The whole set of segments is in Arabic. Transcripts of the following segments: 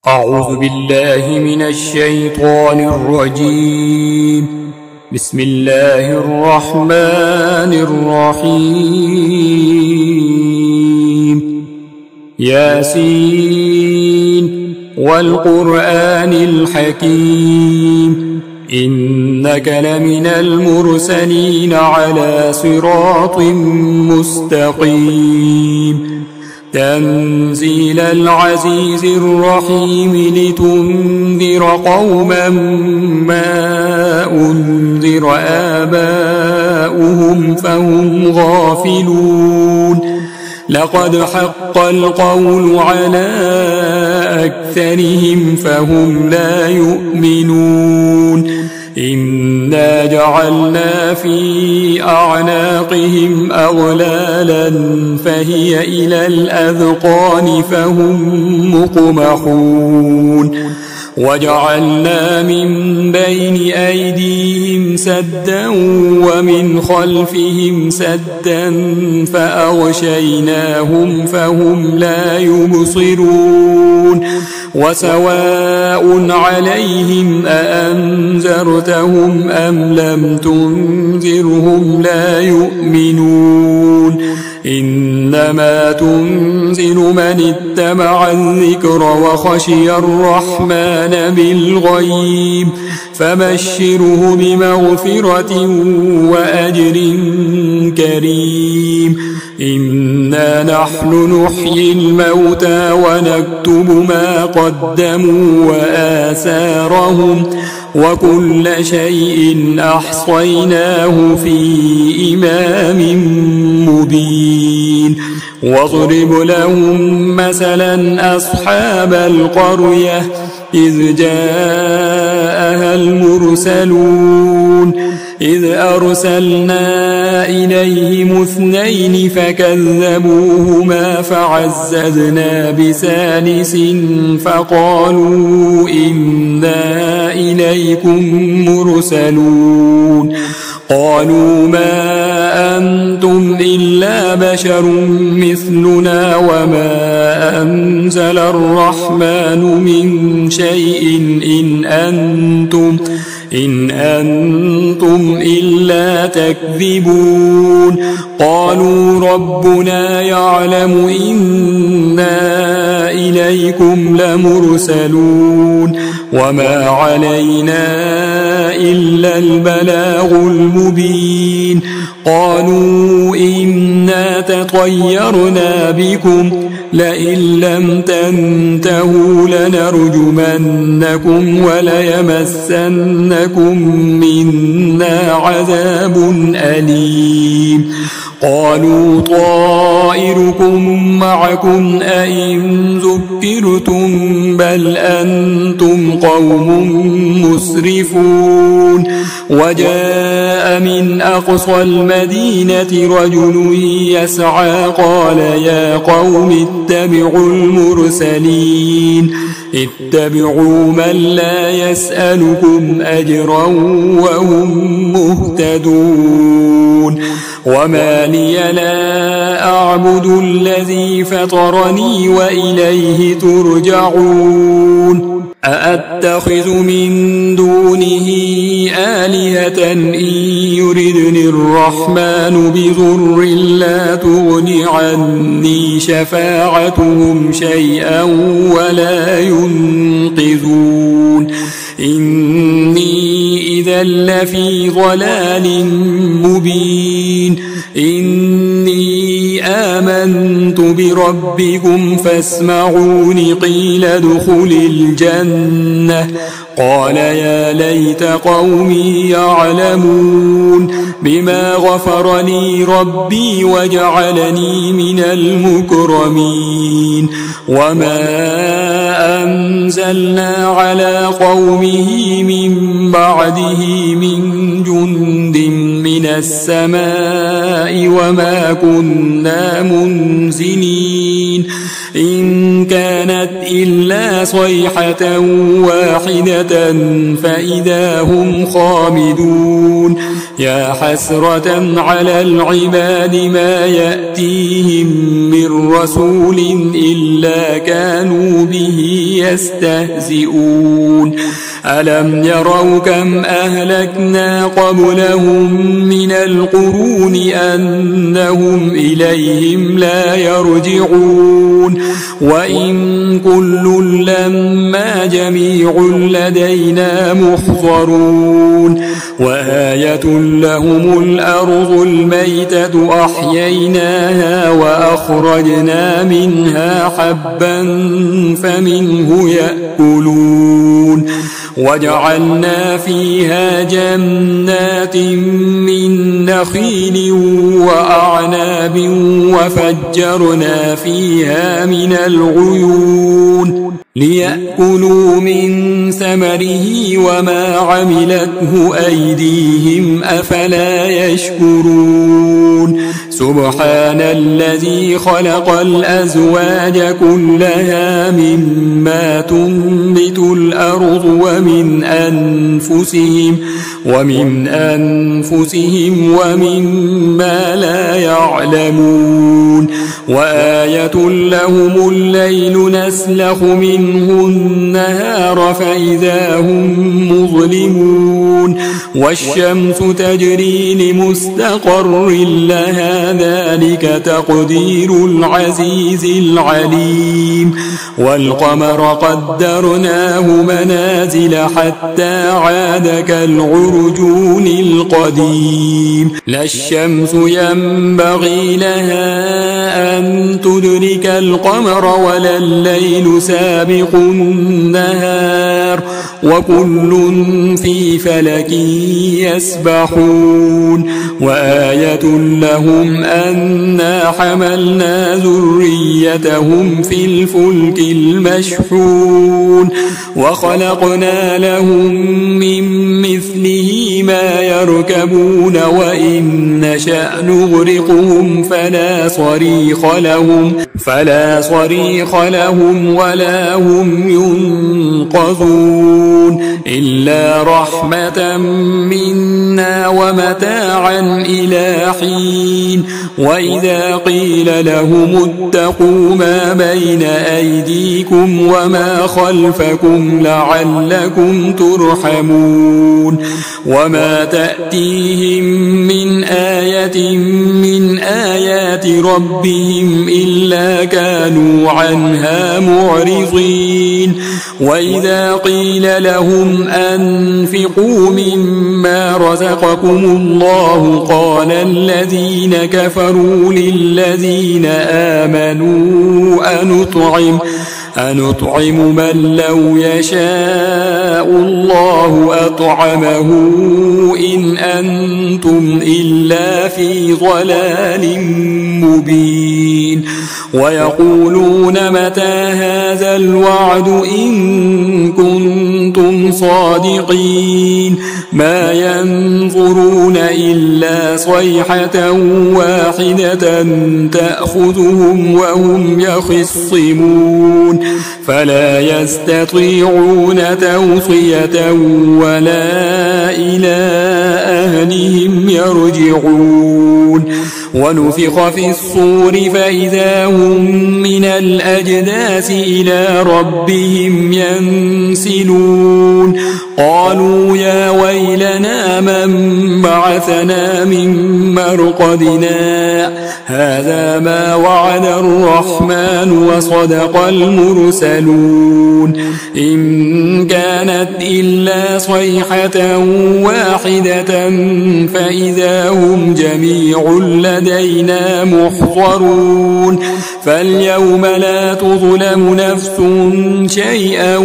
أعوذ بالله من الشيطان الرجيم. بسم الله الرحمن الرحيم. ياسين والقرآن الحكيم إنك لمن المرسلين على صراط مستقيم. تنزيل العزيز الرحيم لتنذر قوما ما أنذر آباؤهم فهم غافلون. لقد حق القول على أكثرهم فهم لا يؤمنون. إنا جعلنا في أعناقهم أغلالا فهي إلى الأذقان فهم مقمحون. وجعلنا من بين أيديهم سدا ومن خلفهم سدا فأغشيناهم فهم لا يبصرون. وسواء عليهم أأنذرتهم أم لم تنذرهم لا يؤمنون. إنما تنذر من اتبع الذكر وخشي الرحمن بالغيب فبشره بمغفرة وأجر كريم. إنا نحن نحيي الموتى ونكتب ما قدموا وآثارهم وكل شيء أحصيناه في إمام مبين. واضرب لهم مثلا أصحاب القرية إذ جاءها المرسلون إذ أرسلنا إليهم اثنين فكذبوهما فعززنا بثالث فقالوا إنا إليكم مرسلون. قالوا ما أنتم إلا بشر مثلنا وما أنزل الرحمن من شيء إن أنتم إلا تكذبون. قالوا ربنا يعلم إنا إليكم لمرسلون وما علينا إلا البلاغ المبين. قالوا إنا تطيرنا بكم لئن لم تنتهوا لنرجمنكم وليمسنكم منا عذاب أليم. قالوا طائركم معكم أئن ذكرتم بل أنتم قوم مسرفون. وجاء من أقصى المدينة رجل يسعى قال يا قوم اتبعوا المرسلين اتبعوا من لا يسألكم أجرا وهم مهتدون. وما لي لا أعبد الذي فطرني وإليه ترجعون. أأتخذ من دونه آلهة إن يردني الرحمن بضر لا تغن عني شفاعتهم شيئا ولا ينقذون. إني إذا لفي ضلال مبين. إني آمنت بربكم فاسمعون قيل ادخل الجنة. قال يا ليت قومي يعلمون بما غفر لي ربي وجعلني من المكرمين. وما أنزلنا على قومه من بعده من جند من السماء وما كنا منزلين. إن كانت إلا صيحة واحدة فإذا هم خامدون يا حسرة على العباد ما يأتيهم من رسول إلا كانوا به يستهزئون ألم يروا كم أهلكنا قبلهم من القرون أنهم إليهم لا يرجعون وإن كل لما جميع لدينا محضرون وآية لهم الأرض الميتة أحييناها وأخرجنا منها حبا فمنه يأكلون وجعلنا فيها جنات من نخيل وأعناب وفجرنا فيها من العيون ليأكلوا من ثمره وما عملته أيديهم أفلا يشكرون سبحان الذي خلق الأزواج كلها مما تنبت الأرض ومن أنفسهم ومما لا يعلمون وآية لهم الليل نسلخ منه النهار فإذا هم مظلمون والشمس تجري لمستقر لها ذلك تقدير العزيز العليم والقمر قدرناه منازل حتى عاد كالعرجون القديم لا الشمس ينبغي لها أن تدرك القمر ولا الليل سابق النهار وكل في فلك يسبحون وآية لهم أنا حملنا ذريتهم في الفلك المشحون وخلقنا لهم من مثله ما يركبون وإن نشأ نغرقهم فلا صريخ لهم ولا هم ينقذون إلا رحمة منا ومتاعا إلى حين وإذا قيل لهم اتقوا ما بين أيديكم وما خلفكم لعلكم ترحمون وما تأتيهم من آية من آيات ربهم إلا كانوا عنها معرضين وإذا قيل لهم أنفقوا مما رزقكم الله قال الذين كفروا للذين آمنوا أنطعم من لو يشاء الله أطعمه إن أنتم إلا في ضلال مبين ويقولون متى هذا الوعد إن كنتم صادقين ما ينظرون إلا صيحة واحدة تأخذهم وهم يخصمون فلا يستطيعون توصية ولا إلى أهلهم يرجعون ونفخ في الصور فإذا هم من الأجداث إلى ربهم ينسلون قالوا يا ويلنا من بعثنا من مرقدنا هذا ما وعد الرحمن وصدق المرسلون إن كانت إلا صيحة واحدة فإذا هم جميع لدينا محضرون فاليوم لا تظلم نفس شيئا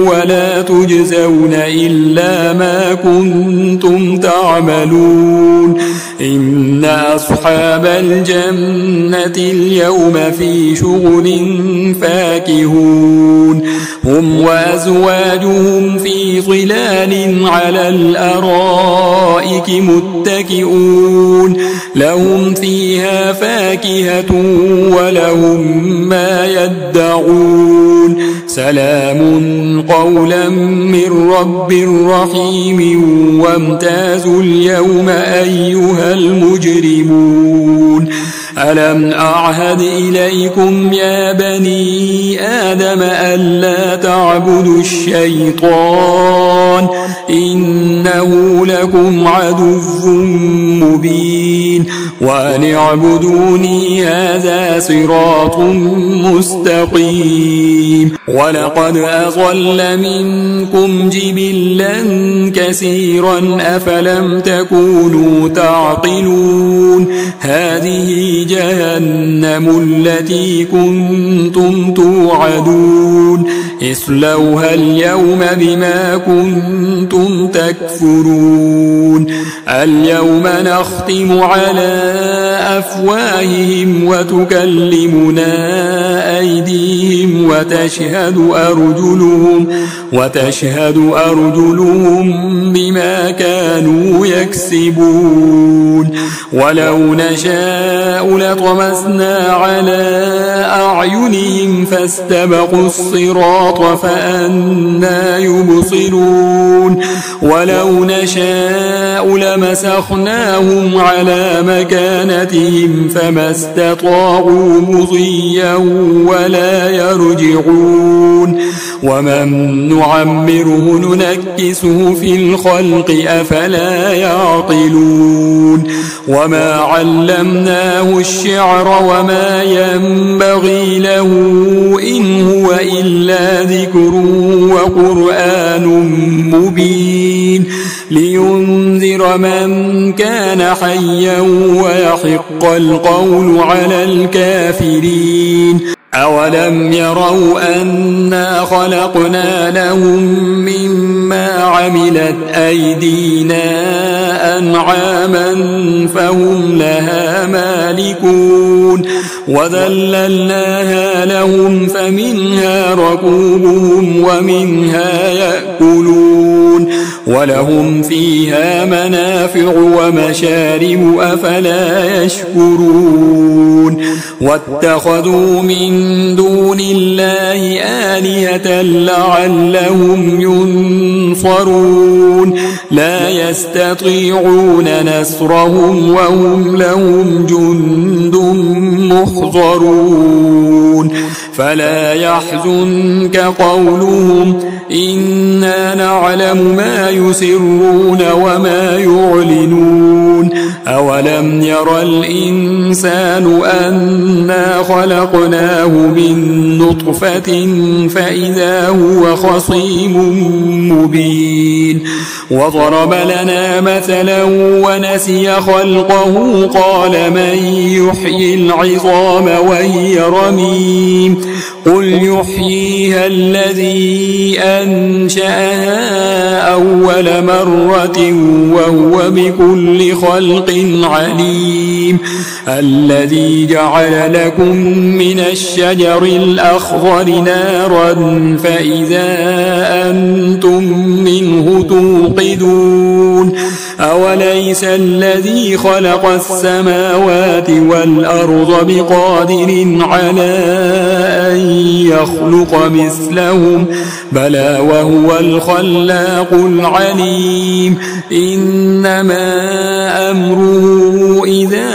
ولا تجزون إلا ما كنتم تعملون إن أصحاب الجنة اليوم في شغل فاكهون هم وأزواجهم في ظلال على الأرائك متكئون لهم فيها فاكهة ولهم ما يدعون سلام قولا من رب رحيم وامتازوا اليوم أيها المجرمون ألم أعهد إليكم يا بني آدم ألا تعبدوا الشيطان إنه لكم عدو مبين وأن اعبدوني هذا صراط مستقيم ولقد أضل منكم جبلا كثيرا أفلم تكونوا تعقلون هذه جهنم التي كنتم توعدون اصلوها اليوم بما كنتم تكفرون اليوم نختم على أفواههم وتكلمنا أيديهم وتشهد أرجلهم بما كانوا يكسبون ولو نشاء لطمسنا على أعينهم فاستبقوا الصراط فأنى يبصرون ولو نشاء لمسخناهم على مكانتهم فما استطاعوا مضيا ولا يرجعون ومن نعمره ننكسه في الخلق أفلا يعقلون وما علمناه الشعر وما ينبغي له إن هو إلا ذكر وقرآن مبين لينذر من كان حيا ويحق القول على الكافرين أولم يروا أنا خلقنا لهم مما عملت أيدينا أنعاما فهم لها مالكون وذللناها لهم فمنها ركوبهم ومنها يأكلون ولهم فيها منافع ومشارب أفلا يشكرون واتخذوا من دون الله آلهة لعلهم ينصرون لا يستطيعون نصرهم وهم لهم جند محضرون فلا يحزنك قولهم إنا نعلم ما يسرون وما يعلنون أولم ير الإنسان أنا خلقناه من نطفة فإذا هو خصيم مبين وضرب لنا مثلا ونسي خلقه قال من يحيي العظام وهي رميم قل يحييها الذي أنشأها أول مرة وهو بكل خلق عليم الذي جعل لكم من الشجر الأخضر نارا فإذا أنتم منه توقدون أوليس الذي خلق السماوات والأرض بقادر على أن يخلق مثلهم بلى وهو الخلاق العليم إنما أمره إذا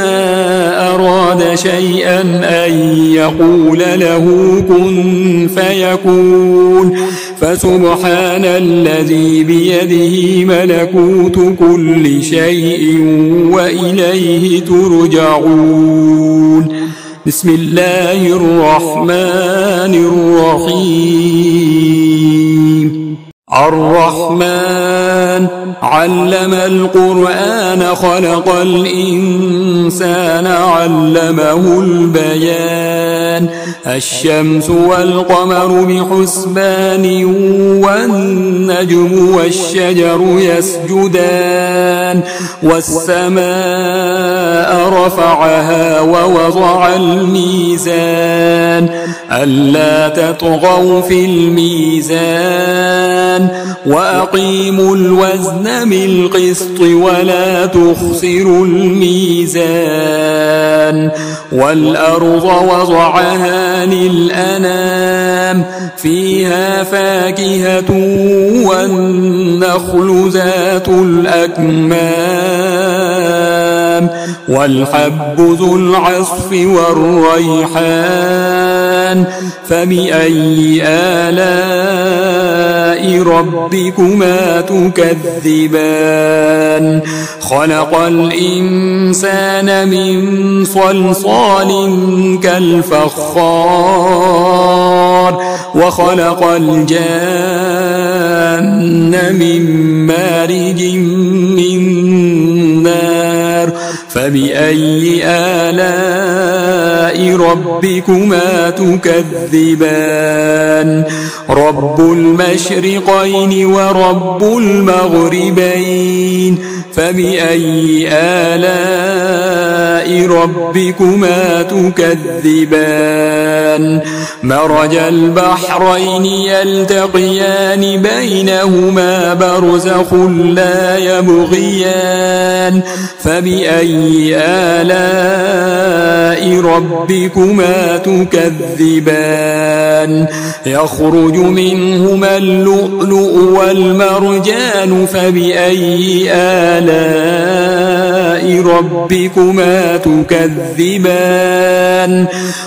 أراد شيئا أن يقول له كن فيكون فسبحان الذي بيده ملكوت كل شيء وإليه ترجعون بسم الله الرحمن الرحيم الرحمن علم القرآن خلق الإنسان علمه البيان الشمس والقمر بحسبان والنجم والشجر يسجدان والسماء رفعها ووضع الميزان ألا تطغوا في الميزان وأقيموا الوزن بالقسط ولا تخسروا الميزان والأرض وضعها للأنام فيها فاكهة والنخل ذات الأكمام والحب ذو العصف والريحان فبأي آلاء ربكما تكذبان خلق الإنسان من صلصال كالفخار وخلق الجان من مارج من نار فبأي آلاء ربكما تكذبان رب المشرقين ورب المغربين فبأي آلاء ربكما تكذبان مرج البحرين يلتقيان بينهما برزخ لا يبغيان فبأي آلاء ربكما تكذبان يخرج منهما اللؤلؤ والمرجان فبأي آلاء ربكما تكذبان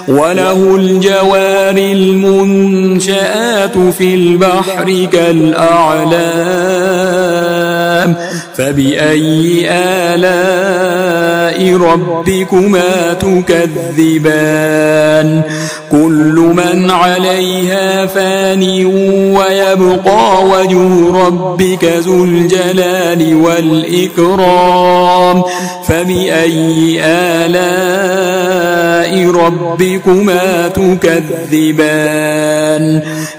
وله الجوار المنشآت في البحر كالأعلام فبأي آلاء ربكما تكذبان كل من عليها فان ويبقى وجه ربك ذو الجلال والإكرام فبأي آلاء ربكما تكذبان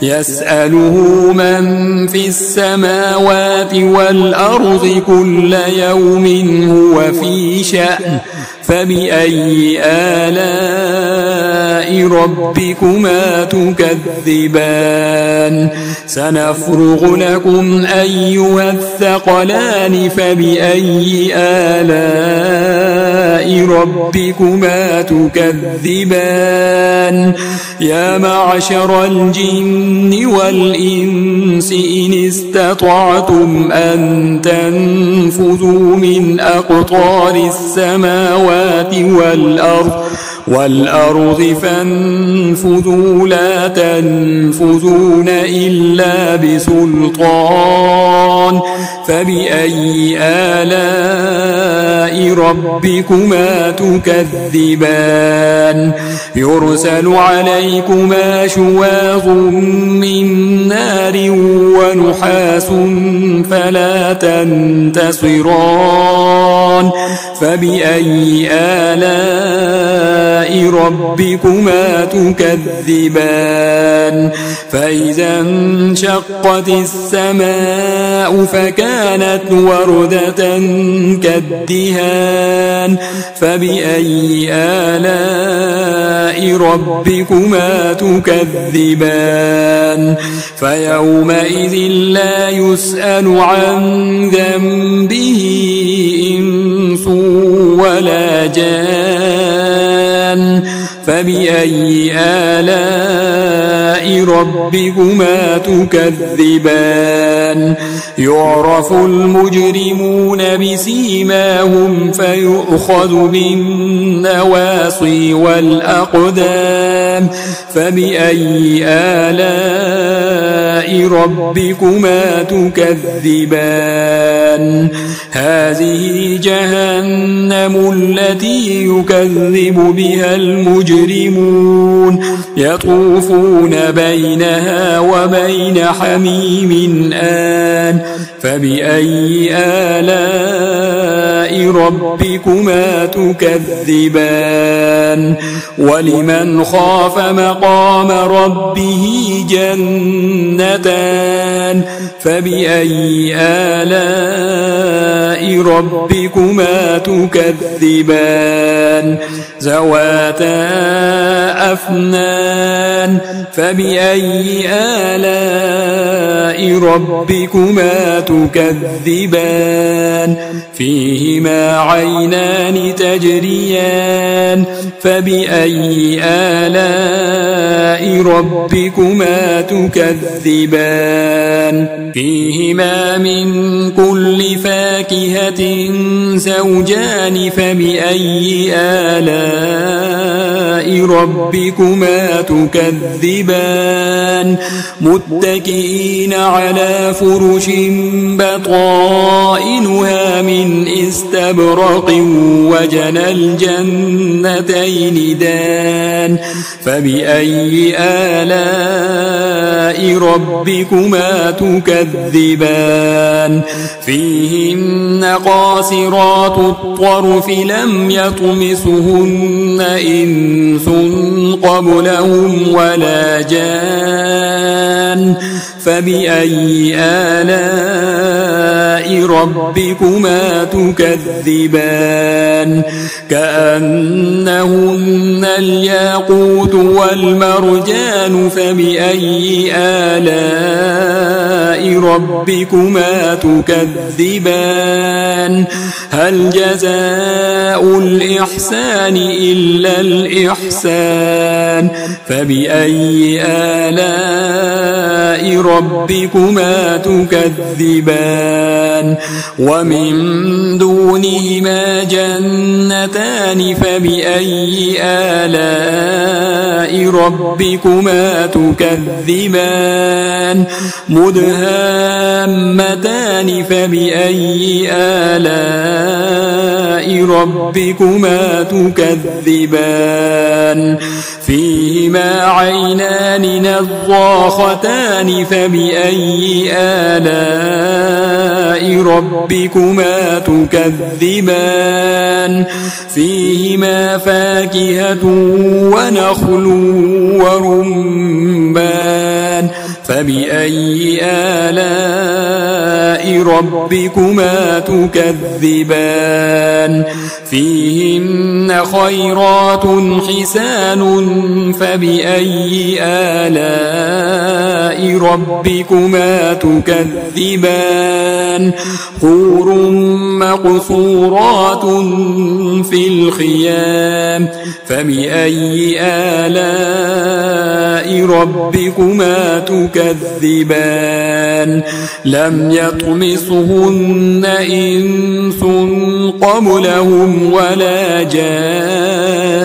يسأله من في السماوات والأرض كل يوم هو في شأن فبأي آلاء ربكما تكذبان سنفرغ لكم أيها الثقلان فبأي آلاء ربكما تكذبان يا معشر الجن والإنس إن استطعتم أن تنفذوا من أقطار السماوات والأرض فانفذوا لا تنفذون إلا بسلطان فبأي آلاء ربكما تكذبان يرسل عليكما شواظ من نار ونحاس فلا تنتصران فبأي آلاء ربكما تكذبان فإذا انشقت السماء فكانت وردة كالدهان فبأي آلاء ربكما تكذبان فيومئذ لا يسأل عن ذنبه إنس ولا جان فبأي آلاء ربكما تكذبان يعرف المجرمون بسيماهم فيؤخذ بالنواصي والأقدام فبأي آلاء ربكما تكذبان هذه جهنم التي يكذب بها المجرمون يطوفون بينها وبين حميم آن فبأي آلاء ربكما تكذبان ولمن خاف مقام ربه جنتان فبأي آلاء ربكما تكذبان ذواتا أفنان فبأي آلاء ربكما تكذبان فيهما عينان تجريان فبأي آلاء ربكما تكذبان فيهما من كل فاكهة زوجان فبأي آلاء ربكما تكذبان متكئين على فرش بطائنها من استبرق وجنى الجنتين دان فبأي آلاء ربكما تكذبان فيهن قاصرات الطرف لم يطمسهن إنس قبلهم ولا جان فبأي آلاء ربكما تكذبان كأنهن الياقوت والمرجان فبأي آلاء ربكما تكذبان هل جزاء الإحسان إلا الإحسان فبأي آلاء ربكما تكذبان ومن دونهما جنتان فبأي آلاء ربكما تكذبان مدهامتان فبأي آلاء ربكما تكذبان فيهما عينان نضاختان فبأي آلاء ربكما تكذبان فيهما فاكهة ونخل ورمان فبأي آلاء ربكما تكذبان فيهن خيرات حسان فبأي آلاء ربكما تكذبان حور مقصورات في الخيام فبأي آلاء ربكما تكذبان لم يطمسهن إنس قبلهم ولا جان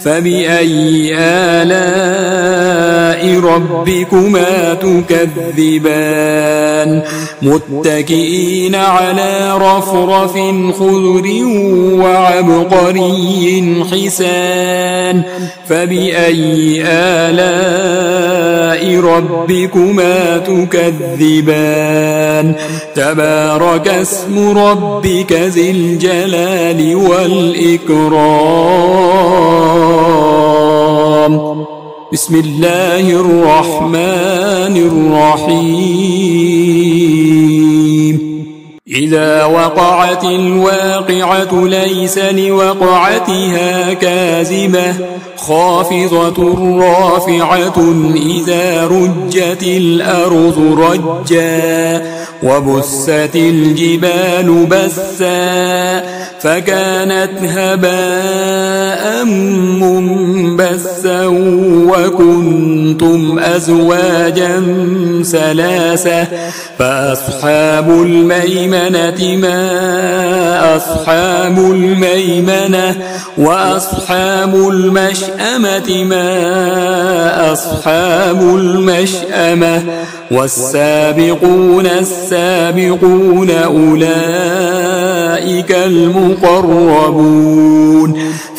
فبأي آلاء ربكما تكذبان متكئين على رفرف خضر وعبقري حسان فبأي آلاء ربكما تكذبان تبارك اسم ربك ذي الجلال والإكرام بسم الله الرحمن الرحيم إذا وقعت الواقعة ليس لوقعتها كاذبة خافضة رافعة إذا رجت الأرض رجا وبست الجبال بسا فكانت هباء منبثا وكنتم أزواجا ثلاثة فأصحاب الميمنة ما أصحاب الميمنة وأصحاب المشأمة ما أصحاب المشأمة والسابقون السابقون أولئك المقربون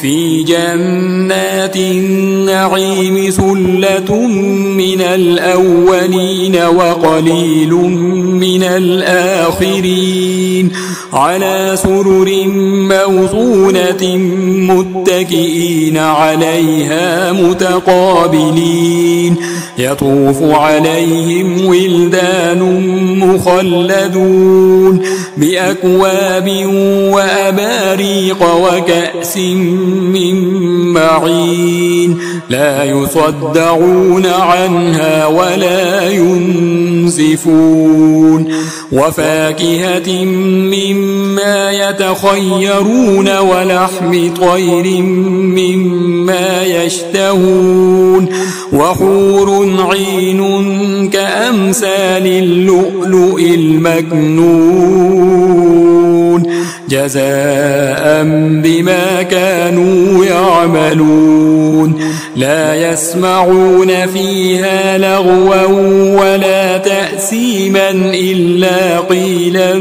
في جنات النعيم ثلة من الأولين وقليل من الآخرين على سرر موضونة متكئين عليها متقابلين يطوف عليهم ولدان مخلدون بأكواب وأباريق وكأس من معين لا يصدعون عنها ولا ينزفون وفاكهة مما يتخيرون ولحم طير مما يشتهون وحور عين كأمثال اللؤلؤ المكنون جزاء بما كانوا يعملون لا يسمعون فيها لغوا ولا تأثيما إلا قيلا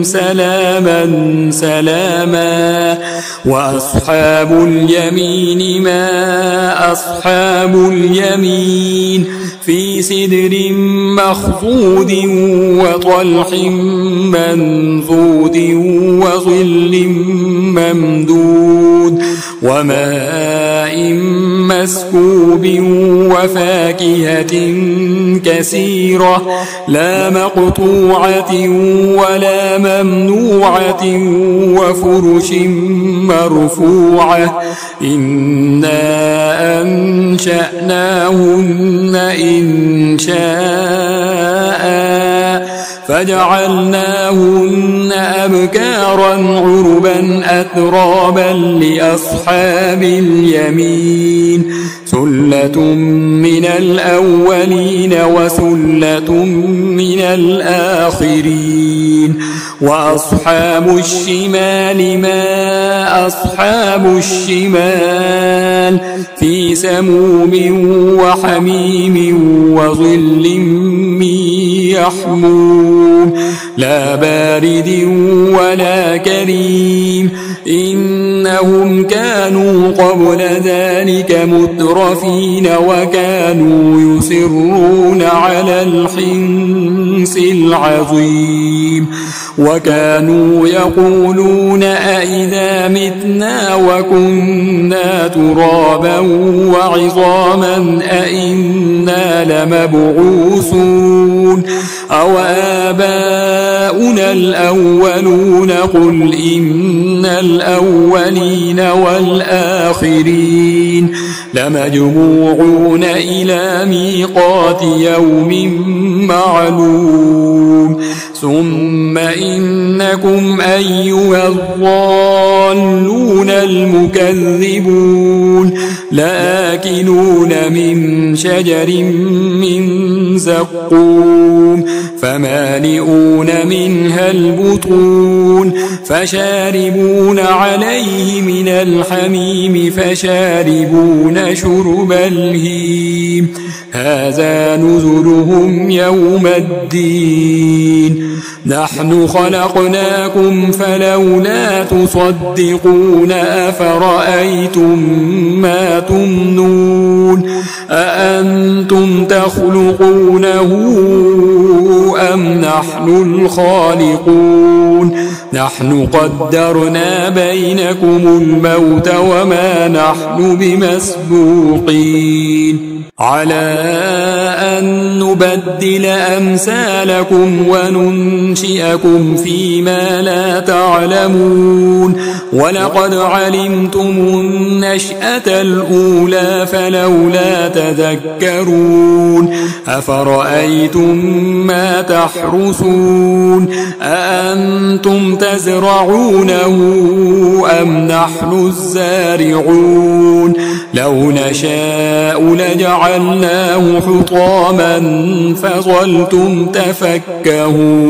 سلاما سلاما وأصحاب اليمين ما أصحاب اليمين في سدر مخضود وطلح منضود وظل ممدود وماء مسكوب وفاكهة كثيرة لا مقطوعة ولا ممنوعة وفرش مرفوعة إنا أنشأناهن إنشاء فجعلناهن أبكارا عربا أترابا لأصحاب اليمين ثلة من الأولين وثلة من الآخرين وأصحاب الشمال ما أصحاب الشمال في سموم وحميم وظل من يحموم لا بارد ولا كريم إنهم كانوا قبل ذلك مترفين وكانوا يصرون على الحنث العظيم وكانوا يقولون أئذا متنا وكنا ترابا وعظاما أئنا لمبعوثون أو آباؤنا الأولون قل إن الأولين والآخرين لمجموعون إلى ميقات يوم معلوم ثم إنكم أيها الضالون المكذبون لآكلون من شجر من زقوم فمالئون منها البطون فشاربون عليه من الحميم فشاربون شرب الهيم هذا نزلهم يوم الدين نحن خلقناكم فلولا تصدقون أفرأيتم ما تمنون أأنتم تخلقونه أم نحن الخالقون نحن قدرنا بينكم الموت وما نحن بمسبوقين على أن نبدل أمثالكم وننشئكم فيما لا تعلمون ولقد علمتم النشأة الأولى فلولا تذكرون أفرأيتم ما تحرثون أأنتم تزرعونه أم نحن الزارعون لو نشاء لجعلناه حطاما فظلتم تفكهون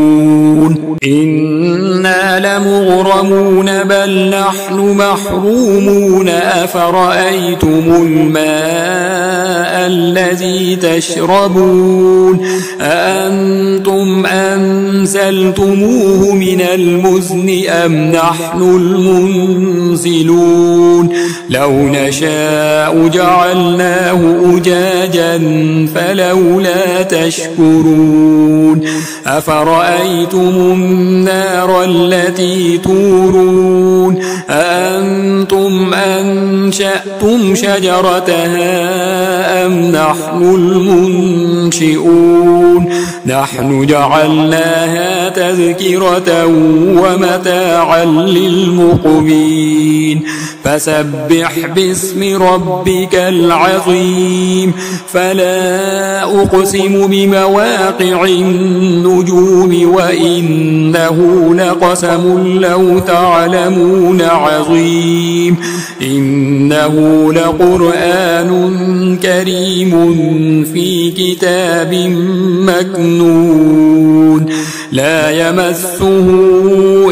إنا لمغرمون بل نحن محرومون أفرأيتم الماء الذي تشربون أأنتم أنزلتموه من المزن أم نحن المنزلون لو نشاء جعلناه أجاجا فلولا تشكرون أفرأيتم النار التي تورون أأنتم أنشأتم شجرتها أم نحن المنشئون نحن جعلناها تذكرة ومتاعا للمقوين فسبح باسم ربك العظيم فلا أقسم بمواقع النجوم وإنه لقسم لو تعلمون عظيم إنه لقرآن كريم في كتاب مكنون لا يمسه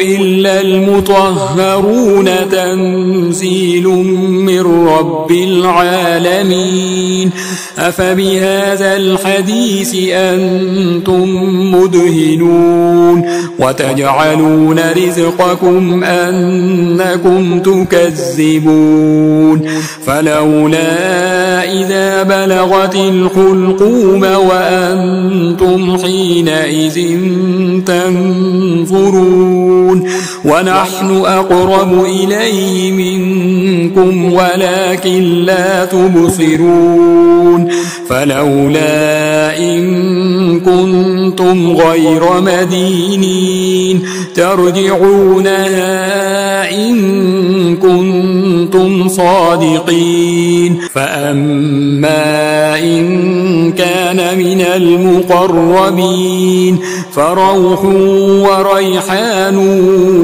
إلا المطهرون تنزيل من رب العالمين أفبهذا الحديث أنتم مدهنون وتجعلون رزقكم أنكم تكذبون فلولا إذا بلغت الحلقوم وأنتم حينئذ تنظرون ونحن أقرب إليه منكم ولكن لا تبصرون فلولا إن كنتم غير مدينين ترجعونها إن كنتم صادقين فأما إن كان من المقربين فروح وريحان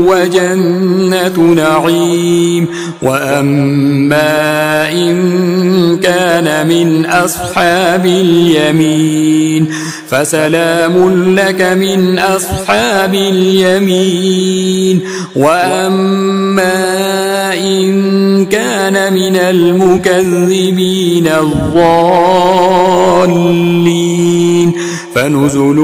وجنة نعيم وأما إن كان من أصحاب اليمين فسلام لك من أصحاب اليمين وأما إن كان من المكذبين الضالين فنزل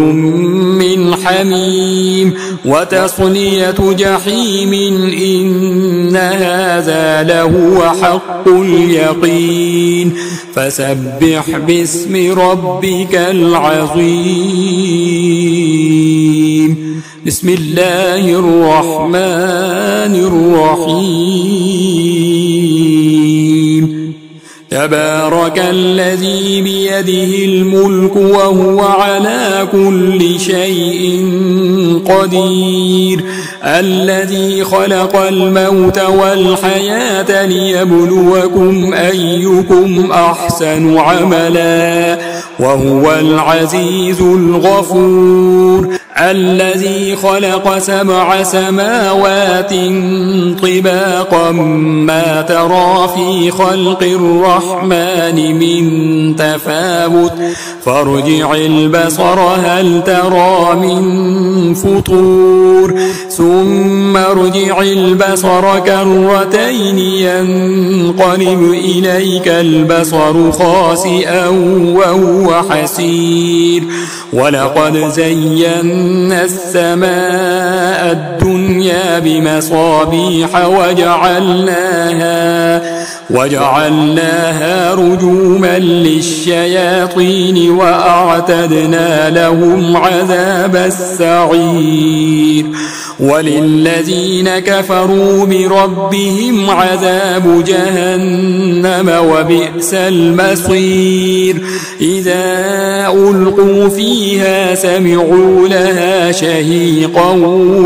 من حميم وتصلية جحيم إن هذا لهو حق اليقين فسبح باسم ربك العظيم بسم الله الرحمن الرحيم تبارك الذي بيده الملك وهو على كل شيء قدير الذي خلق الموت والحياة ليبلوكم أيكم أحسن عملا وهو العزيز الغفور الذي خلق 7 سماوات طباقا ما ترى في خلق الرحمن من تفاوت فارجع البصر هل ترى من فطور ثم ارجع البصر كرتين ينقلب إليك البصر خاسئا وهو حسير ولقد زينا السماء الدنيا بمصابيح وجعلناها رجوما للشياطين وأعتدنا لهم عذاب السعير وللذين كفروا بربهم عذاب جهنم وبئس المصير إذا ألقوا فيها سمعوا لها شهيقا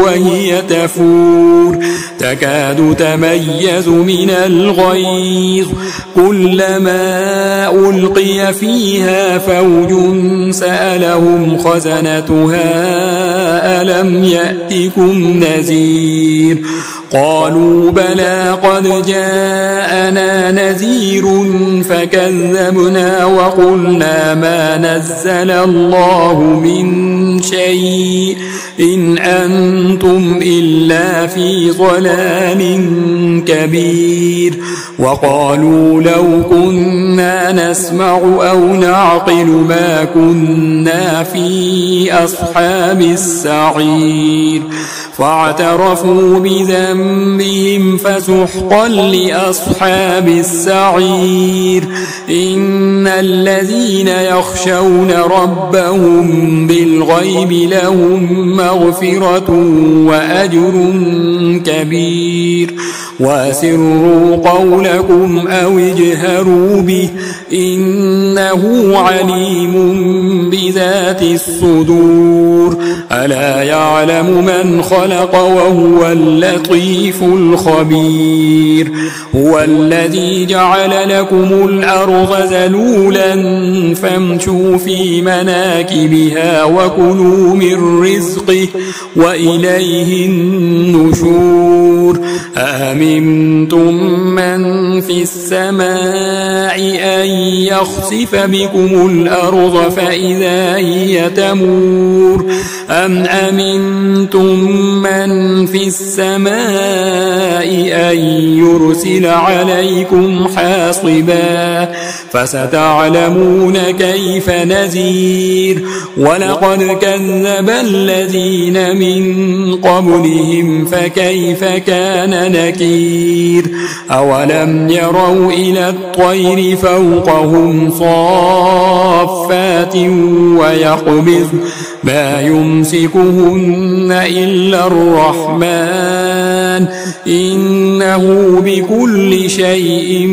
وهي تفور تكاد تميز من الغيظ كلما ألقي فيها فوج سألهم خزنتها ألم يأتكم نذير قالوا بلى قد جاءنا نذير فكذبنا وقلنا ما نزل الله من شيء إن أنتم إلا في ضلال كبير وقالوا لو كنا نسمع أو نعقل ما كنا في أصحاب السعير فاعترفوا بذنبهم فسحقا لأصحاب السعير إن الذين يخشون ربهم بالغيب لهم مغفرة وأجر كبير وأسروا قولكم أو اجهروا به إنه عليم بذات الصدور ألا يعلم من خلق وهو اللطيف الخبير هو الذي جعل لكم الأرض ذلولا فامشوا في مناكبها وكلوا من رزقه وإليه النشور أأمنتم من في السماء أن يخسف بكم الأرض فإذا هي تمور أم أمنتم من في السماء أن يرسل عليكم حاصبا فستعلمون كيف نذير ولقد كذب الذين من قبلهم فكيف كان نكير أولم يروا إلى الطير فوقهم صافات ويقبض ما يمسكهن إلا الرحمن إنه بكل شيء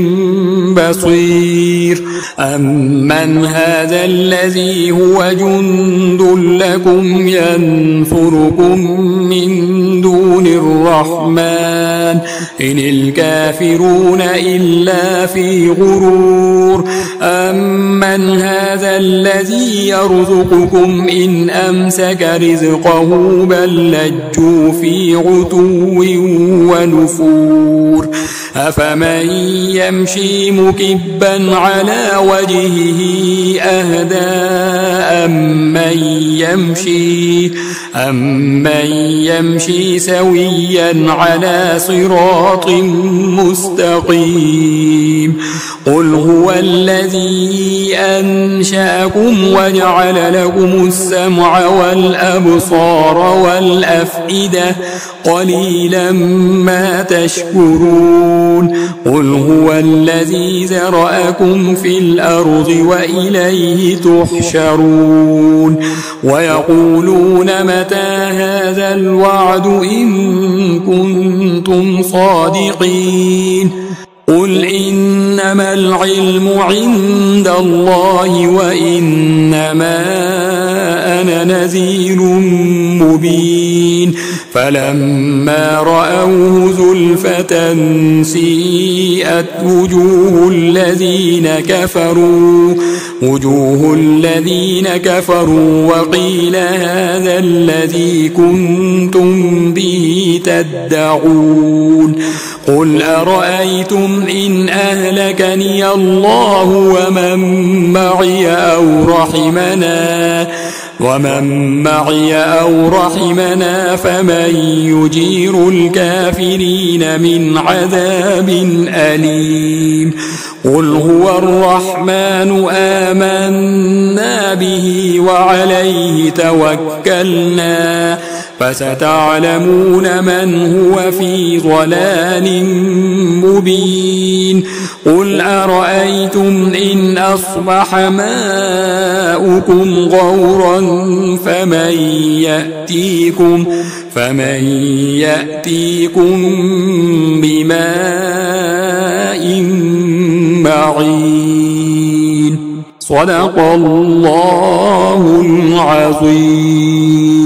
بصير أمن هذا الذي هو جند لكم ينصركم من دون الرحمن إن الكافرون إلا في غرور أمن هذا الذي يرزقكم إن أمسك رزقه بل لجوا في عتو ونفور أفمن يمشي مكبا على وجهه أهدى أمن يمشي سويا على صراط مستقيم قل هو الذي أنشأكم وجعل لكم السمع والأبصار والأفئدة قليلا ما تشكرون قل هو الذي ذرأكم في الأرض وإليه تحشرون ويقولون متى هذا الوعد إن كنتم صادقين قل إنما العلم عند الله وإنما أنا نذير مبين فلما رأوه زلفة سيئت وجوه الذين كفروا وقيل هذا الذي كنتم به تدعون قل أرأيتم إن أهلكني الله ومن معي أو رحمنا فمن يجير الكافرين من عذاب أليم قل هو الرحمن آمنا به وعليه توكلنا فستعلمون من هو في ضلال مبين قل أرأيتم إن أصبح ماؤكم غورا فمن يأتيكم بماء معين صدق الله العظيم.